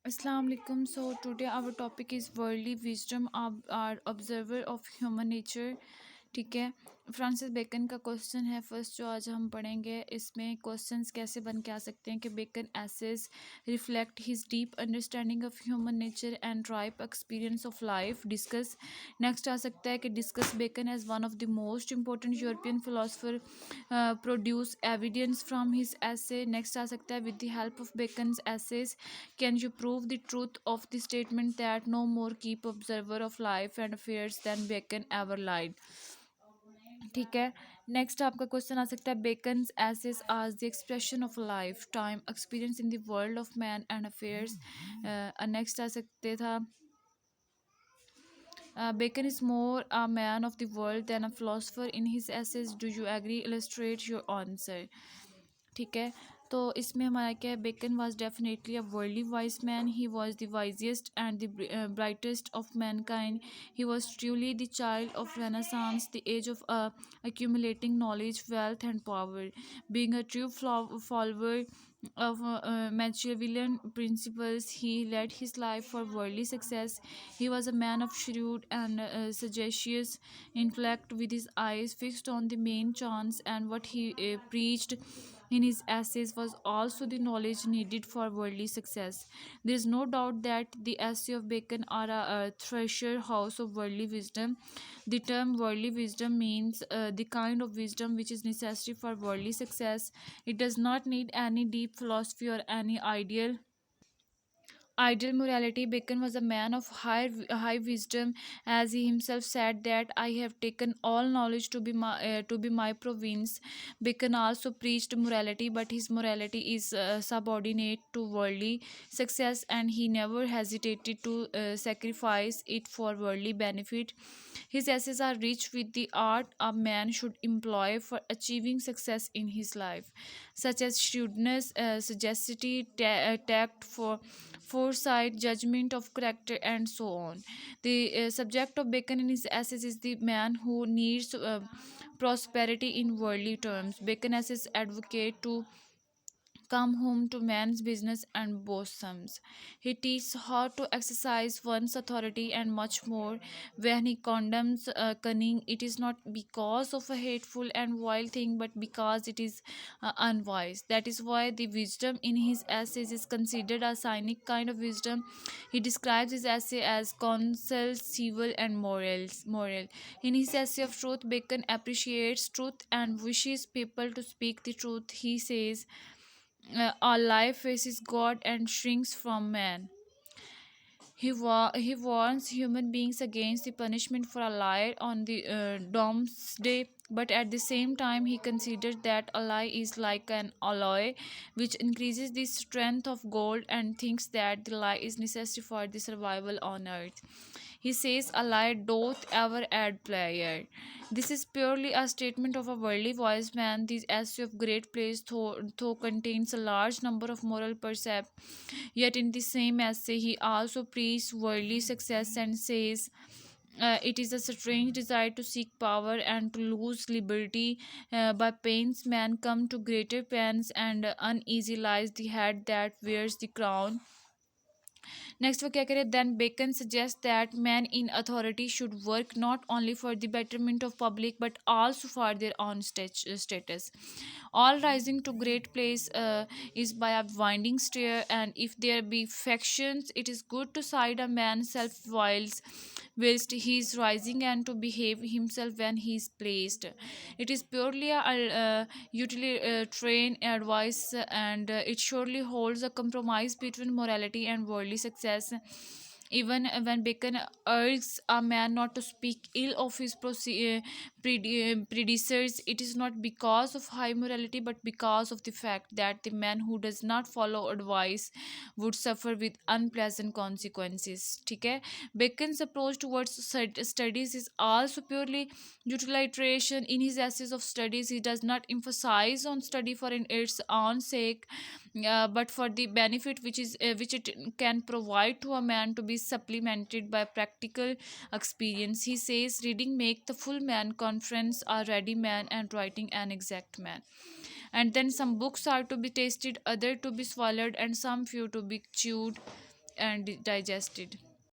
Assalamu alaikum. So today our topic is worldly wisdom of our observer of human nature. ठीक है। Francis bacon का question है first जो आज हम पढ़ेंगे। इसमें क्वेश्चंस कैसे बन के आ सकते हैं कि Bacon essays reflect his deep understanding of human nature and ripe experience of life. Discuss next आ सकता है कि discuss Bacon as one of the most important European philosopher produce evidence from his essay. Next आ सकता है with the help of Bacon's essays can you prove the truth of the statement that no more keep observer of life and affairs than Bacon ever lied. ठीक है। Next आपका question आ सकता है Bacon's essays as the expression of life time experience in the world of man and affairs. Next आ सकते था Bacon is more a man of the world than a philosopher in his essays. Do you agree? Illustrate your answer. ठीक है। तो इसमें हमारा क्या है, Bacon was definitely a worldly wise man. He was the wisest and the brightest of mankind. He was truly the child of renaissance, the age of accumulating knowledge, wealth, and power. Being a true follower of Machiavellian principles, he led his life for worldly success. He was a man of shrewd and sagacious intellect, with his eyes fixed on the main chance, and what he preached in his essays was also the knowledge needed for worldly success. There is no doubt that the essay of Bacon are a treasure house of worldly wisdom. The term worldly wisdom means the kind of wisdom which is necessary for worldly success. It does not need any deep philosophy or any ideal morality. Bacon was a man of high wisdom, as he himself said that I have taken all knowledge to be my province. Bacon also preached morality, but his morality is subordinate to worldly success, and he never hesitated to sacrifice it for worldly benefit. His essays are rich with the art a man should employ for achieving success in his life, such as shrewdness, sagacity, tact, for foresight, judgment of character, and so on. The subject of Bacon in his essays is the man who needs prosperity in worldly terms. Bacon essays advocate to come home to man's business and bosoms. He teaches how to exercise one's authority and much more. When he condemns cunning, it is not because of a hateful and vile thing, but because it is unwise. That is why the wisdom in his essays is considered a cynic kind of wisdom. He describes his essay as counsel, civil, and moral. In his essay of truth, Bacon appreciates truth and wishes people to speak the truth. He says, our life faces God and shrinks from man. He warns human beings against the punishment for a lie on the doomsday, but at the same time, he considers that a lie is like an alloy which increases the strength of gold, and thinks that the lie is necessary for the survival on earth. He says, a lie doth ever add pleasure. This is purely a statement of a worldly wise man. This essay of great praise, though contains a large number of moral precepts, yet in the same essay he also preaches worldly success and says, it is a strange desire to seek power and to lose liberty. By pains man come to greater pains, and uneasy lies the head that wears the crown. Next वो क्या करे, then Bacon suggest that man in authority should work not only for the betterment of public but also for their own status. All rising to great place is by a winding stair, and if there be factions, it is good to side a man self whilst he is rising, and to behave himself when he is placed. It is purely a utilitarian advice, and it surely holds a compromise between morality and worldly success. Even when Bacon urges a man not to speak ill of his predecessors, it is not because of high morality but because of the fact that the man who does not follow advice would suffer with unpleasant consequences. ठीक है। Bacon's approach towards studies is also purely utilitarian. In his essays of studies, he does not emphasize on study for in its own sake, but for the benefit which it can provide to a man, to be supplemented by practical experience. He says, reading make the full man, conference a ready man, and writing an exact man. And then some books are to be tasted, other to be swallowed, and some few to be chewed. and digested.